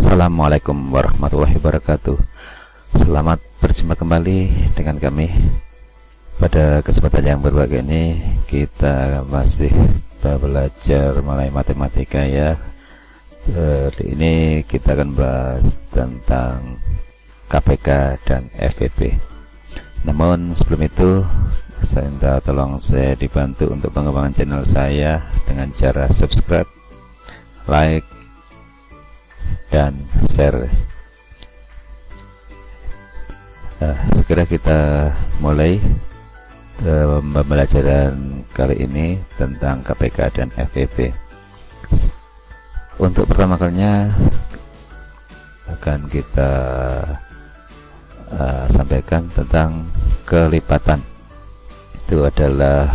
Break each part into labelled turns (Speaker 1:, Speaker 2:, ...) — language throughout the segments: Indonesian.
Speaker 1: Assalamualaikum warahmatullahi wabarakatuh. Selamat berjumpa kembali dengan kami. Pada kesempatan yang berbahagia ini kita masih belajar mulai matematika ya. Kali ini kita akan bahas tentang KPK dan FEP. Namun sebelum itu saya minta tolong saya dibantu untuk pengembangan channel saya dengan cara subscribe, like, dan share. Segera kita mulai pembelajaran kali ini tentang KPK dan FEP. Untuk pertama kalinya akan kita sampaikan tentang kelipatan. Itu adalah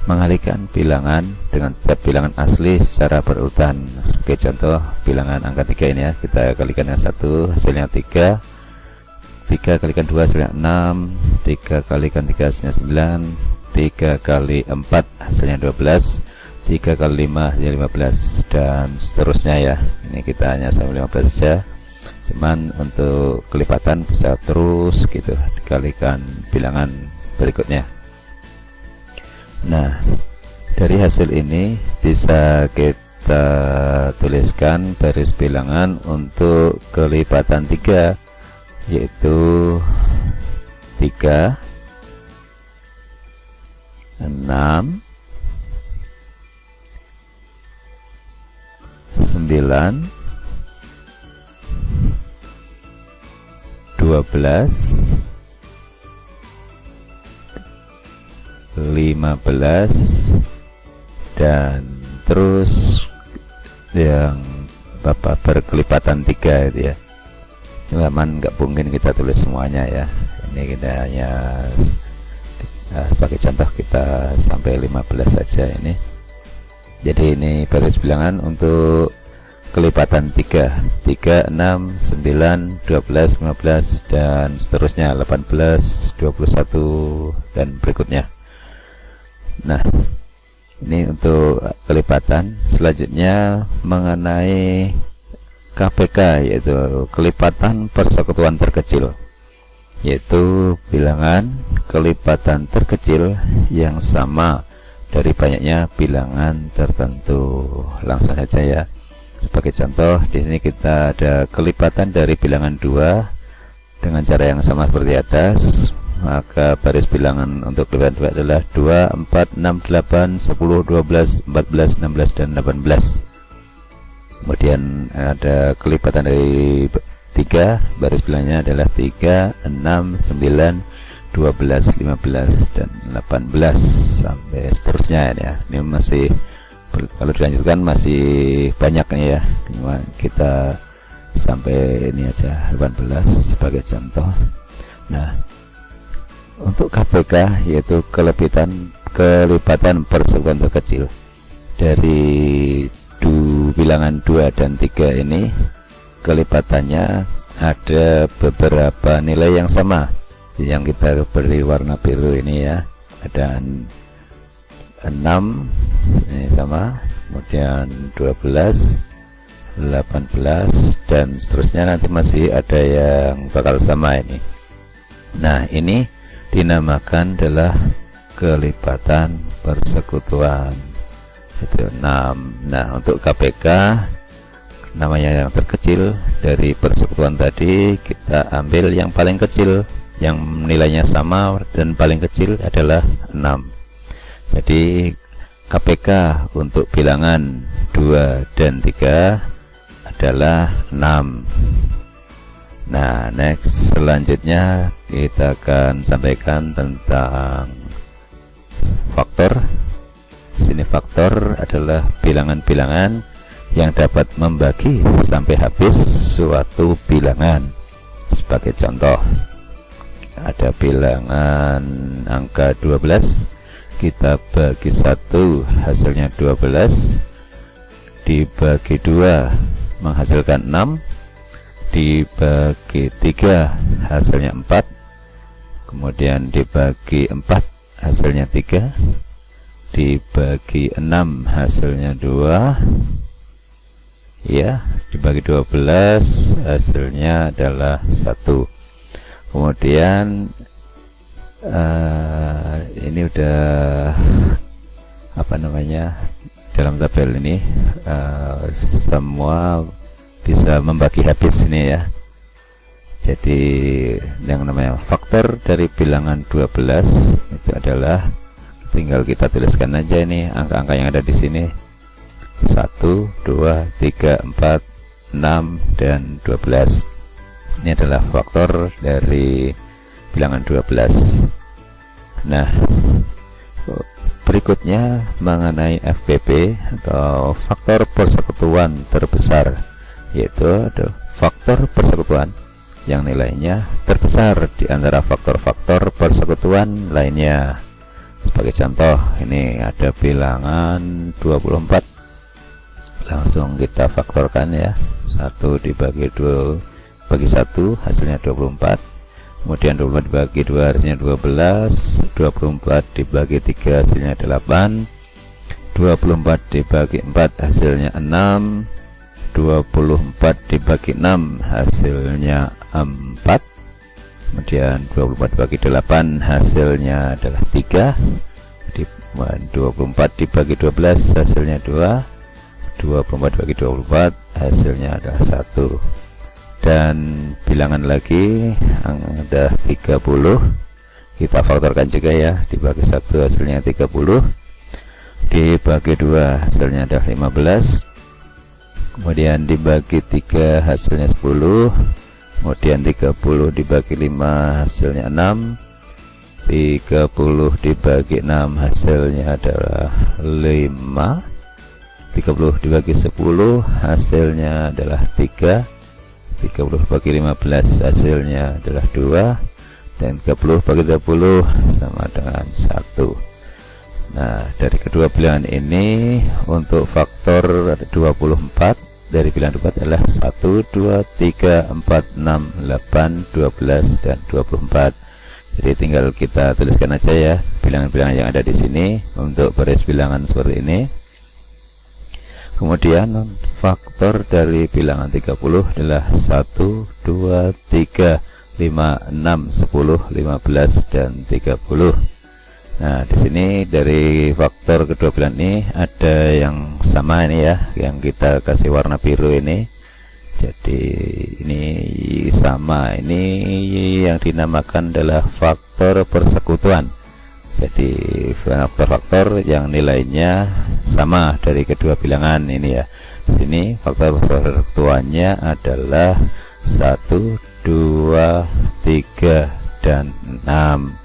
Speaker 1: mengalihkan bilangan dengan setiap bilangan asli secara berurutan. Sebagai contoh, bilangan angka 3 ini ya, kita kalikan dengan 1 hasilnya 3, 3 kalikan 2 hasilnya 6, 3 kalikan 3 hasilnya 9, 3 kali 4 hasilnya 12, 3 kali 5 hasilnya 15, dan seterusnya ya. Ini kita hanya sampai 15 saja, cuman untuk kelipatan bisa terus gitu dikalikan bilangan berikutnya. Nah, dari hasil ini bisa kita tuliskan baris bilangan untuk kelipatan 3, yaitu 3, 6, 9, 12, 15, dan terus yang Bapak berkelipatan 3 itu ya. Cuman nggak mungkin kita tulis semuanya ya. Ini kita hanya sebagai contoh kita sampai 15 saja ini. Jadi ini baris bilangan untuk kelipatan 3, 6, 9, 12, 15, dan seterusnya 18, 21, dan berikutnya. Nah, ini untuk kelipatan. Selanjutnya mengenai KPK, yaitu kelipatan persekutuan terkecil, yaitu bilangan kelipatan terkecil yang sama dari banyaknya bilangan tertentu. Langsung saja ya. Sebagai contoh, di sini kita ada kelipatan dari bilangan 2 dengan cara yang sama seperti atas. Maka baris bilangan untuk kelipatan 2 adalah 2, 4, 6, 8, 10, 12, 14, 16, dan 18. Kemudian ada kelipatan dari 3, baris bilangnya adalah 3, 6, 9, 12, 15, dan 18, sampai seterusnya ya. Ini masih, kalau dilanjutkan masih banyak nih ya. Kita sampai ini aja 18 sebagai contoh. Nah, untuk KPK yaitu kelipatan persekutuan terkecil dari bilangan 2 dan 3 ini, kelipatannya ada beberapa nilai yang sama yang kita beri warna biru ini ya. Ada 6 ini sama, kemudian 12, 18, dan seterusnya nanti masih ada yang bakal sama ini. Nah, ini dinamakan adalah kelipatan persekutuan, itu 6. Nah, untuk KPK namanya yang terkecil dari persekutuan tadi, kita ambil yang paling kecil yang nilainya sama dan paling kecil adalah 6. Jadi KPK untuk bilangan 2 dan 3 adalah 6. Nah, next, selanjutnya kita akan sampaikan tentang faktor. Di sini faktor adalah bilangan-bilangan yang dapat membagi sampai habis suatu bilangan. Sebagai contoh, ada bilangan angka 12, kita bagi 1 hasilnya 12, dibagi 2 menghasilkan 6, dibagi 3 hasilnya 4, kemudian dibagi 4 hasilnya 3, dibagi 6 hasilnya 2, ya, dibagi 12 hasilnya adalah 1. Kemudian ini udah apa namanya, dalam tabel ini semua bisa membagi habis ini ya. Jadi yang namanya faktor dari bilangan 12 itu adalah, tinggal kita tuliskan aja ini angka-angka yang ada di sini, 1, 2, 3, 4, 6, dan 12. Ini adalah faktor dari bilangan 12. Nah, berikutnya mengenai FPP atau faktor persekutuan terbesar, yaitu ada faktor persekutuan yang nilainya terbesar di antara faktor-faktor persekutuan lainnya. Sebagai contoh, ini ada bilangan 24. Langsung kita faktorkan ya. 1 dibagi 2 bagi 1 hasilnya 24. Kemudian 24 dibagi 2 hasilnya 12. 24 dibagi 3 hasilnya 8. 24 dibagi 4 hasilnya 6. 24 dibagi 6 hasilnya 4. Kemudian 24 dibagi 8 hasilnya adalah 3. 24 dibagi 12 hasilnya 2. 24 dibagi 24 hasilnya adalah 1. Dan bilangan lagi ada 30, kita faktorkan juga ya. Dibagi 1 hasilnya 30, dibagi 2 hasilnya adalah 15. Kemudian dibagi 3 hasilnya 10. Kemudian 30 dibagi 5 hasilnya 6. 30 dibagi 6 hasilnya adalah 5. 30 dibagi 10 hasilnya adalah 3. 30 bagi 15 hasilnya adalah 2. Dan 30 bagi 30 sama dengan 1. Nah, dari kedua bilangan ini untuk faktor 24 dari bilangan 24 adalah 1, 2, 3, 4, 6, 8, 12, dan 24. Jadi tinggal kita tuliskan aja ya bilangan-bilangan yang ada di sini untuk baris bilangan seperti ini. Kemudian faktor dari bilangan 30 adalah 1, 2, 3, 5, 6, 10, 15, dan 30. Nah, di sini dari faktor kedua bilangan ini ada yang sama ini ya, yang kita kasih warna biru ini. Jadi ini sama, ini yang dinamakan adalah faktor persekutuan. Jadi faktor-faktor yang nilainya sama dari kedua bilangan ini ya. Di sini faktor persekutuannya adalah 1, 2, 3, dan 6.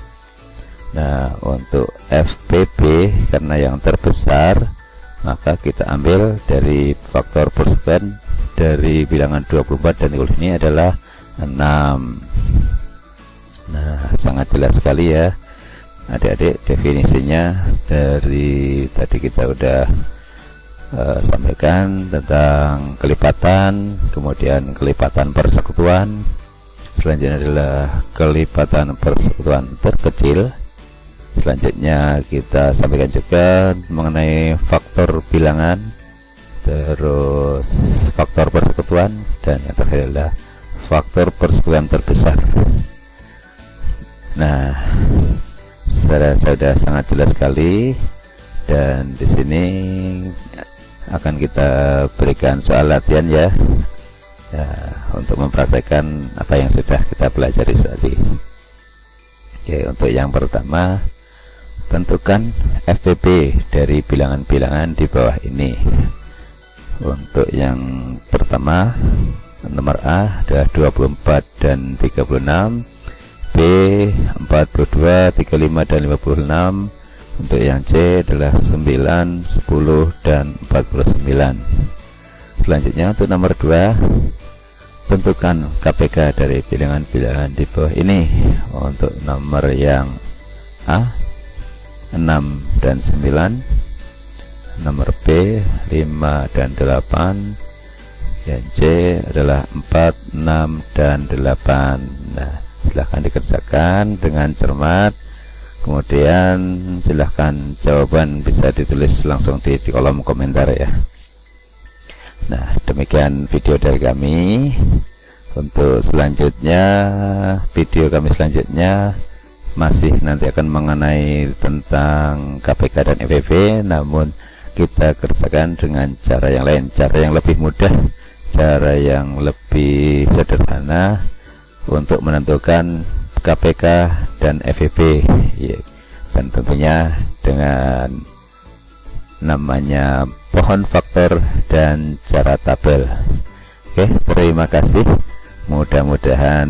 Speaker 1: Nah, untuk FPP karena yang terbesar, maka kita ambil dari faktor persekutuan dari bilangan 24 dan ini adalah 6. Nah, sangat jelas sekali ya adik-adik, definisinya dari tadi kita udah sampaikan tentang kelipatan, kemudian kelipatan persekutuan. Selanjutnya adalah kelipatan persekutuan terkecil. Selanjutnya kita sampaikan juga mengenai faktor bilangan, terus faktor persekutuan, dan yang terakhir adalah faktor persekutuan terbesar. Nah, sudah sangat jelas sekali, dan di sini akan kita berikan soal latihan ya, untuk mempraktekkan apa yang sudah kita pelajari tadi. Oke, untuk yang pertama, tentukan FPP dari bilangan-bilangan di bawah ini. Untuk yang pertama, nomor A adalah 24 dan 36, B 42, 35, dan 56. Untuk yang C adalah 9, 10, dan 49. Selanjutnya untuk nomor 2, tentukan KPK dari bilangan-bilangan di bawah ini. Untuk nomor yang A 6 dan 9, nomor B 5 dan 8, dan C adalah 4, 6, dan 8. Nah, silahkan dikerjakan dengan cermat. Kemudian silahkan jawaban bisa ditulis langsung di kolom komentar ya. Nah, demikian video dari kami. Untuk selanjutnya, video kami selanjutnya masih nanti akan mengenai tentang KPK dan FEP, namun kita kerjakan dengan cara yang lain, cara yang lebih mudah, cara yang lebih sederhana untuk menentukan KPK dan FEP ya. Dan tentunya dengan namanya pohon faktor dan cara tabel. Oke, terima kasih. Mudah-mudahan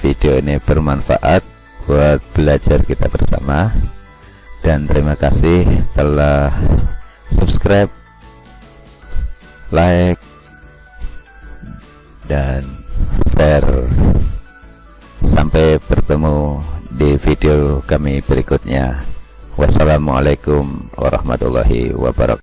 Speaker 1: video ini bermanfaat buat belajar kita bersama, dan terima kasih telah subscribe, like, dan share. Sampai bertemu di video kami berikutnya. Wassalamualaikum warahmatullahi wabarakatuh.